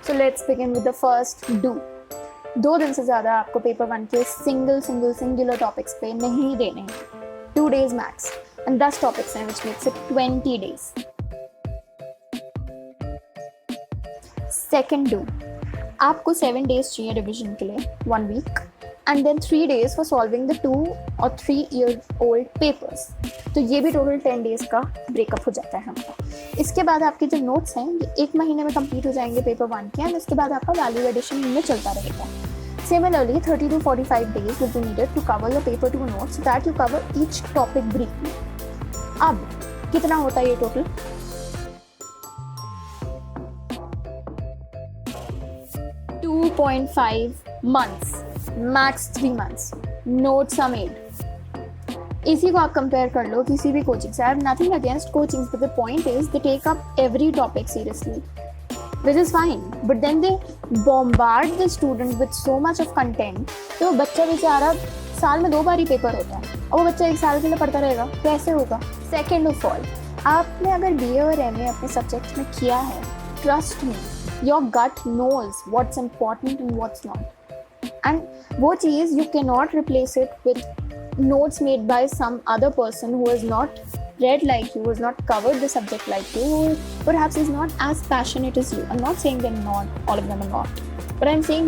So let's begin with the first do. 2 दिन से ज़्यादा आपको पेपर 1 के सिंगुलर टॉपिक्स पे नहीं देने हैं। 2 days मैक्स एंड 10 टॉपिक्स हैं which makes it 20 days। Second do, आपको 7 days चाहिए रिविजन के लिए, 1 week, and then 3 days for solving the 2 or 3 year old papers. तो ये भी टोटल 10 days का ब्रेकअप हो जाता है हमारा। इसके बाद आपके जो नोट्स हैं ये 1 महीने में कंप्लीट हो जाएंगे पेपर 1 के, एंड उसके बाद आपका वैल्यू एडिशन में चलता रहेगा। Similarly, 30 to 45 days will be needed to cover the paper 2 notes so that you cover each topic briefly। अब कितना होता है ये total? 2.5 months, max 3 months, notes are made। इसी को आप कंपेयर कर लो किसी भी कोचिंग से। I have nothing against coachings, but the point is they take up every topic seriously, which is fine, but then they bombard the student with so much of content। तो बच्चा बेचारा साल में 2 बार ही paper होता है और वो बच्चा 1 साल के लिए पढ़ता रहेगा, कैसे होगा? सेकेंड ऑफ ऑल, आपने अगर BA और MA अपने सब्जेक्ट में किया है, trust me, your gut knows what's important and what's not, and वो चीज़ you can not replace it with notes made by some other person who has not read like you, who has not covered the subject like you, who perhaps is not as passionate as you. I'm not saying they're not, all of them are not, but I'm saying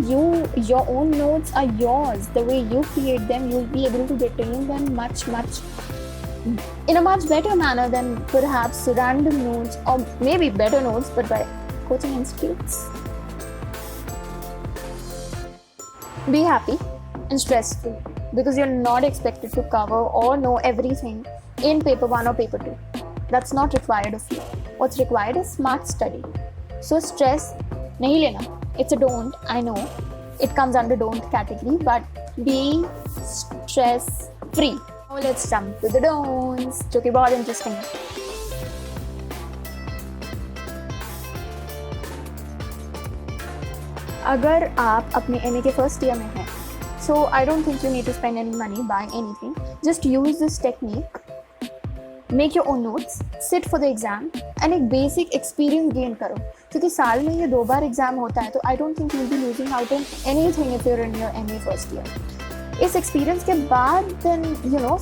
your own notes are yours. The way you create them, you'll be able to retain them much in a much better manner than perhaps random notes, or maybe better notes but by coaching institutes. Be happy and stress free, because you're not expected to cover or know everything in paper 1 or paper 2. That's not required of you. What's required is smart study. So stress nahi lena. It's a don't, I know. It comes under don't category, but be stress free. Now let's jump to the don'ts, जो कि बहुत interesting है। अगर आप अपने MA के first year में हैं, so I don't think you need to spend any money buying anything. Just use this technique, make your own notes, sit for the exam, and एक basic experience gain करो, क्योंकि साल में ये 2 बार exam होता है, तो I don't think you'll be losing out on anything if you're in your MA first year। इस एक्सपीरियंस के बाद then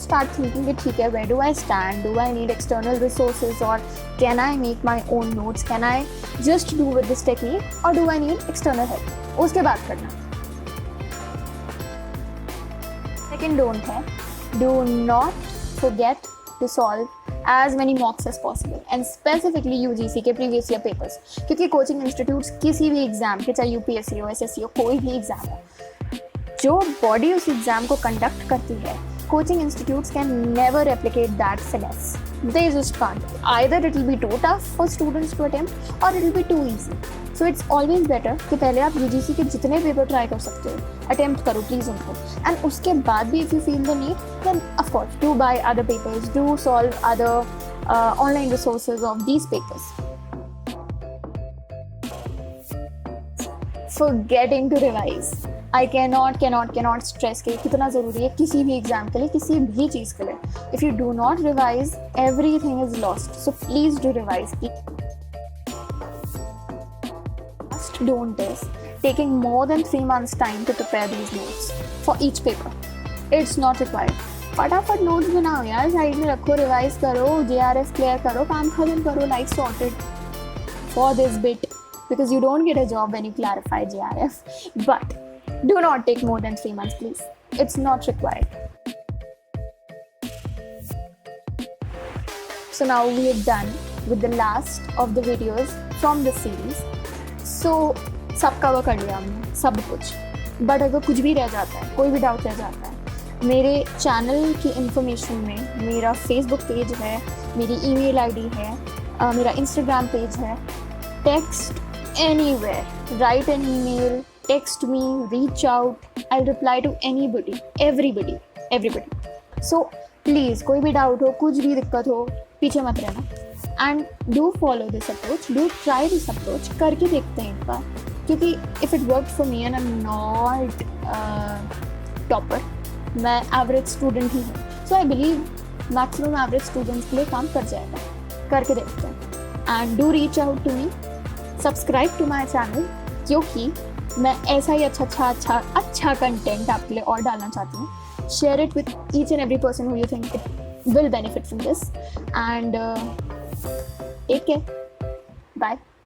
start thinking कि ठीक है, where do I stand? Do I need external resources, or can I make my own notes? Can I just do with this technique, or do I need external help? उसके बाद करना। Second don't है, do not forget to solve as many mocks as possible, and specifically UGC के previous year papers, क्योंकि coaching institutes किसी भी exam के, चाहे UPSC हो, SSC हो, कोई भी एग्जाम हो, जो बॉडी उस एग्जाम को कंडक्ट करती है, coaching institutes can never replicate that syllabus. They just can't. Either it will be too tough for students to attempt, or it will be too easy. So it's always better कि पहले आप UGC के जितने paper try कर सकते हो, attempt करो please उनको, एंड उसके बाद भी if you feel the need, then of course do buy other papers, do solve other online resources of these papers. Forgetting to revise. I cannot stress कि कितना ज़रूरी है किसी भी एग्जाम के लिए, किसी भी चीज़ के लिए। If you do not revise, everything is lost. So please do revise. Last don't is taking more than 3 months time to prepare these notes for each paper. It's not required. फटाफट notes बनाओ यार, side में रखो, revise करो, JRF clear करो, काम खत्म करो, life sorted for this bit, because you don't get a job when you clarify JRF. But do not take more than 3 months, please. It's not required. So now we are done with the last of the videos from this series. So सब cover कर लिया हमने, सब कुछ, but अगर कुछ भी रह जाता है, कोई भी डाउट रह जाता है, मेरे चैनल की इंफॉर्मेशन में मेरा फेसबुक पेज है, मेरी ईमेल ID है, मेरा इंस्टाग्राम पेज है। Text anywhere, write an email, text me, reach out, I'll reply to anybody, everybody। So please, कोई भी डाउट हो, कुछ भी दिक्कत हो, पीछे मत रहना, and do follow this approach, do try this approach, करके देखते हैं एक बार, क्योंकि if it worked for me and I'm not topper, मैं average student ही हूँ, so I believe maximum average students के लिए काम कर जाएगा, करके देखते हैं। And do reach out to me, subscribe to my channel, क्योंकि मैं ऐसा ही अच्छा कंटेंट आपके लिए और डालना चाहती हूँ. Share it with each and every person who you think it will benefit from this, and take care. Bye.